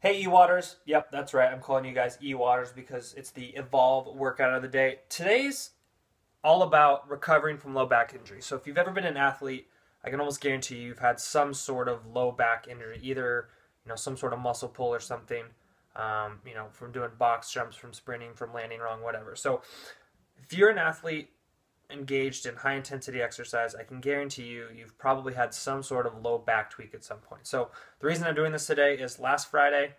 Hey E-Waters, yep, that's right. I'm calling you guys E-Waters because it's the Evolve workout of the day. Today's all about recovering from low back injury. So if you've ever been an athlete, I can almost guarantee you've had some sort of low back injury, either some sort of muscle pull or something, from doing box jumps, from sprinting, from landing wrong, whatever. So if you're an athlete engaged in high intensity exercise, I can guarantee you've probably had some sort of low back tweak at some point. So the reason I'm doing this today is last Friday,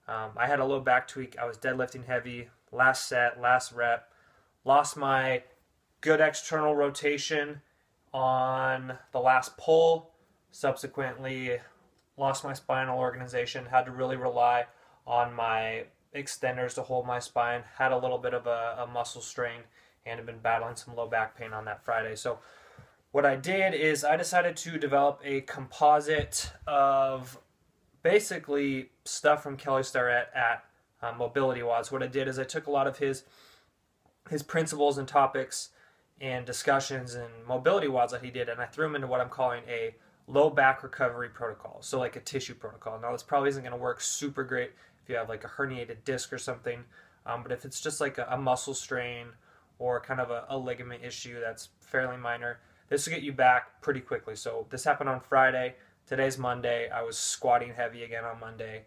I had a low back tweak. I was deadlifting heavy, last set, last rep, lost my good external rotation on the last pull, subsequently lost my spinal organization, had to really rely on my extenders to hold my spine, had a little bit of a muscle strain, and have been battling some low back pain on that Friday. So what I did is I decided to develop a composite of basically stuff from Kelly Starrett at Mobility WOD. What I did is I took a lot of his principles and topics and discussions and mobility WODs that he did, and I threw them into what I'm calling a low back recovery protocol. So like a tissue protocol. Now this probably isn't going to work super great if you have like a herniated disc or something, but if it's just like a muscle strain or kind of a ligament issue that's fairly minor, this will get you back pretty quickly. So this happened on Friday. Today's Monday. I was squatting heavy again on Monday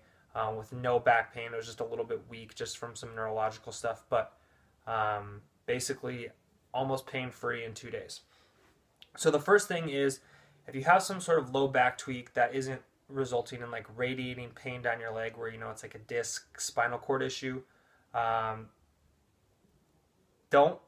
with no back pain. It was just a little bit weak just from some neurological stuff, but basically almost pain-free in 2 days. So the first thing is, if you have some sort of low back tweak that isn't resulting in like radiating pain down your leg where it's like a disc spinal cord issue, don't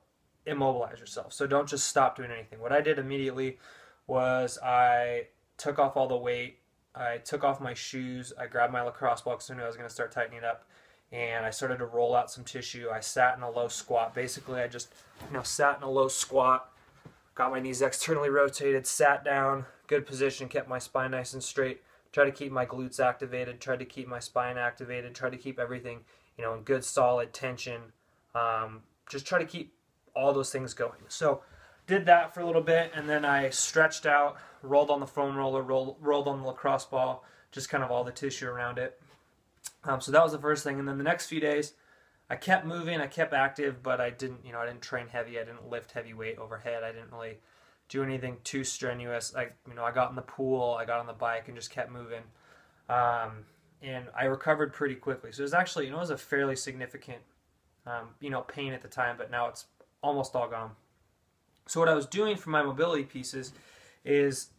immobilize yourself. So don't just stop doing anything. What I did immediately was I took off all the weight. I took off my shoes. I grabbed my lacrosse ball because I knew I was going to start tightening up. And I started to roll out some tissue. I sat in a low squat. Basically, I just sat in a low squat, got my knees externally rotated, sat down, good position, kept my spine nice and straight, tried to keep my glutes activated, tried to keep my spine activated, tried to keep everything in good solid tension. Just try to keep all those things going. So did that for a little bit, and then I stretched out, rolled on the foam roller, rolled on the lacrosse ball, just kind of all the tissue around it. So that was the first thing, and then the next few days, I kept moving, I kept active, but I didn't train heavy. I didn't lift heavy weight overhead. I didn't really do anything too strenuous. I got in the pool, I got on the bike, and just kept moving. And I recovered pretty quickly. So it was actually, it was a fairly significant, pain at the time, but now it's almost all gone. So what I was doing for my mobility pieces is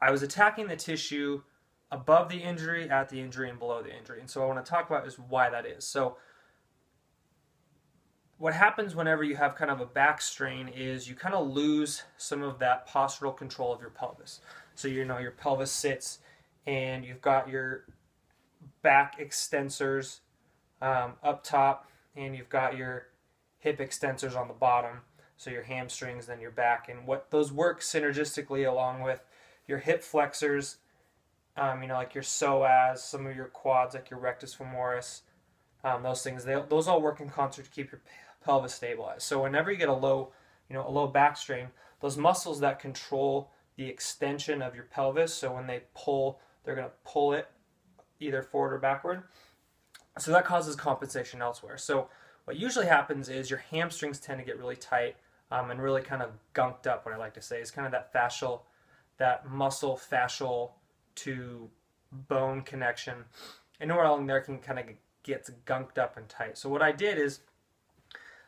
I was attacking the tissue above the injury, at the injury, and below the injury. And so what I want to talk about is why that is. So what happens whenever you have kind of a back strain is you kind of lose some of that postural control of your pelvis. So your pelvis sits and you've got your back extensors up top, and you've got your hip extensors on the bottom. So your hamstrings, then your back, and what those work synergistically along with your hip flexors, like your psoas, some of your quads, like your rectus femoris, those things. Those all work in concert to keep your pelvis stabilized. So whenever you get a low back strain, those muscles that control the extension of your pelvis, so when they pull, they're going to pull it either forward or backward. So that causes compensation elsewhere. So what usually happens is your hamstrings tend to get really tight and really kind of gunked up. What I like to say is kind of that muscle fascial to bone connection. Anywhere along there can kind of gets gunked up and tight. So what I did is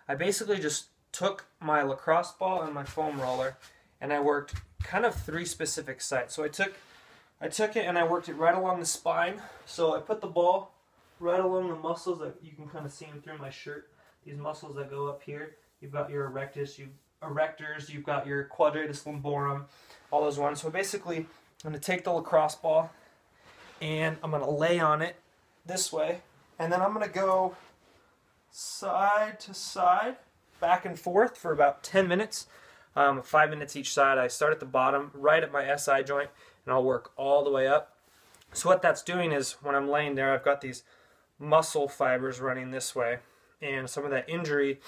I basically just took my lacrosse ball and my foam roller, and I worked kind of 3 specific sites. So I took it and I worked it right along the spine. So I put the ball right along the muscles that you can kind of see them through my shirt. These muscles that go up here. You've got your erectors, you've got your quadratus lumborum, all those ones. So basically, I'm going to take the lacrosse ball and I'm going to lay on it this way, and then I'm going to go side to side, back and forth for about 10 minutes, 5 minutes each side. I start at the bottom, right at my SI joint, and I'll work all the way up. So what that's doing is when I'm laying there, I've got these muscle fibers running this way, and some of that injury,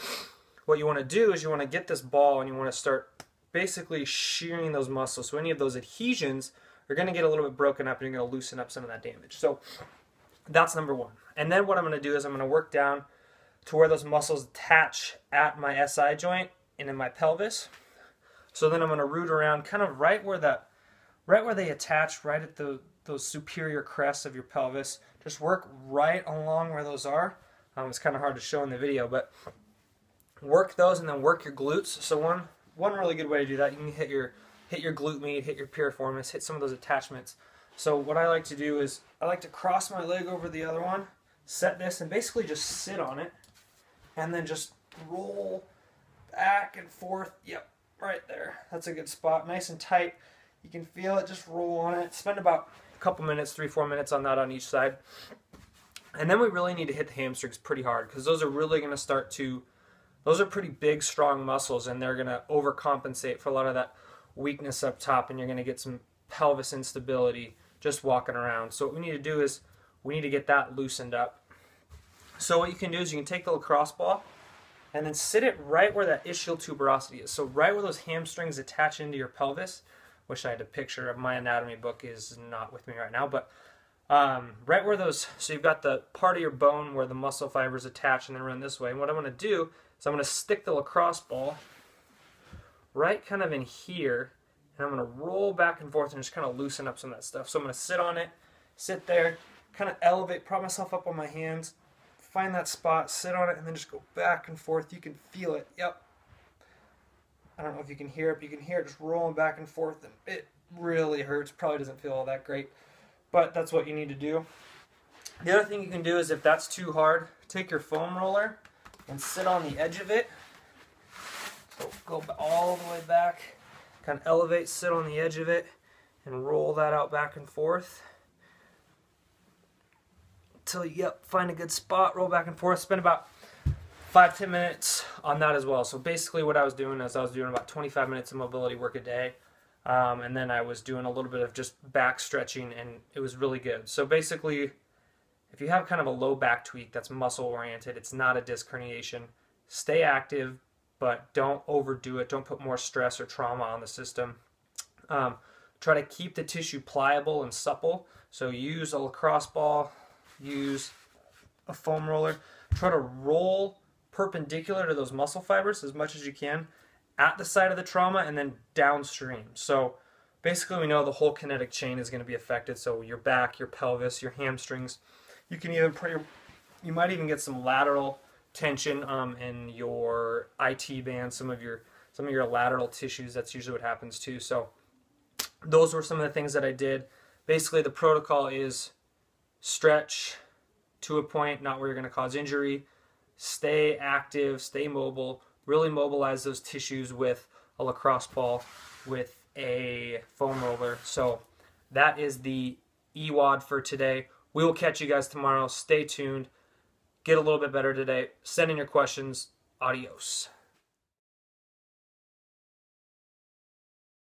what you want to do is you want to get this ball and you want to start basically shearing those muscles. So any of those adhesions are going to get a little bit broken up, and you're going to loosen up some of that damage. So That's number one. And then what I'm going to do is I'm going to work down to where those muscles attach at my SI joint and in my pelvis. So then I'm going to root around kind of right where they attach, right at those superior crests of your pelvis. Just work right along where those are. It's kind of hard to show in the video, but work those and then work your glutes. So one really good way to do that, you can hit your glute med, hit your piriformis, hit some of those attachments. So what I like to do is I like to cross my leg over the other one, set this, and basically just sit on it, and then just roll back and forth. Yep, right there. That's a good spot. Nice and tight. You can feel it. Just roll on it. Spend about a couple minutes, 3-4 minutes on that on each side. And then we really need to hit the hamstrings pretty hard, because those are really going to start to, those are pretty big, strong muscles, and they're going to overcompensate for a lot of that weakness up top, and you're going to get some pelvis instability just walking around. So what we need to do is we need to get that loosened up. So what you can do is you can take the lacrosse ball and then sit it right where that ischial tuberosity is. So right where those hamstrings attach into your pelvis. Wish I had a picture of my anatomy book, is not with me right now, but right where those, so you've got the part of your bone where the muscle fibers attach and then run this way. And what I'm going to do is I'm going to stick the lacrosse ball right kind of in here, and I'm going to roll back and forth and just kind of loosen up some of that stuff. So I'm going to sit on it, sit there, kind of elevate, prop myself up on my hands, find that spot, sit on it, and then just go back and forth. You can feel it. Yep. I don't know if you can hear it, but you can hear it just rolling back and forth, and it really hurts. Probably doesn't feel all that great, but that's what you need to do. The other thing you can do is, if that's too hard, take your foam roller and sit on the edge of it. So go all the way back, kind of elevate, sit on the edge of it, and roll that out back and forth until you find a good spot, roll back and forth. Spend about 5-10 minutes on that as well. So basically what I was doing is I was doing about 25 minutes of mobility work a day, and then I was doing a little bit of just back stretching, and it was really good. So basically, if you have kind of a low back tweak that's muscle oriented, it's not a disc herniation, stay active, but don't overdo it. Don't put more stress or trauma on the system. Try to keep the tissue pliable and supple. So use a lacrosse ball, use a foam roller. Try to roll perpendicular to those muscle fibers as much as you can at the site of the trauma and then downstream. So basically we know the whole kinetic chain is going to be affected. So your back, your pelvis, your hamstrings. You can even you might even get some lateral tension in your IT band, some of your lateral tissues. That's usually what happens too. So those were some of the things that I did. Basically the protocol is stretch to a point, not where you're going to cause injury. Stay active, stay mobile, really mobilize those tissues with a lacrosse ball, with a foam roller. So that is the EWOD for today. We will catch you guys tomorrow. Stay tuned. Get a little bit better today. Send in your questions. Adios.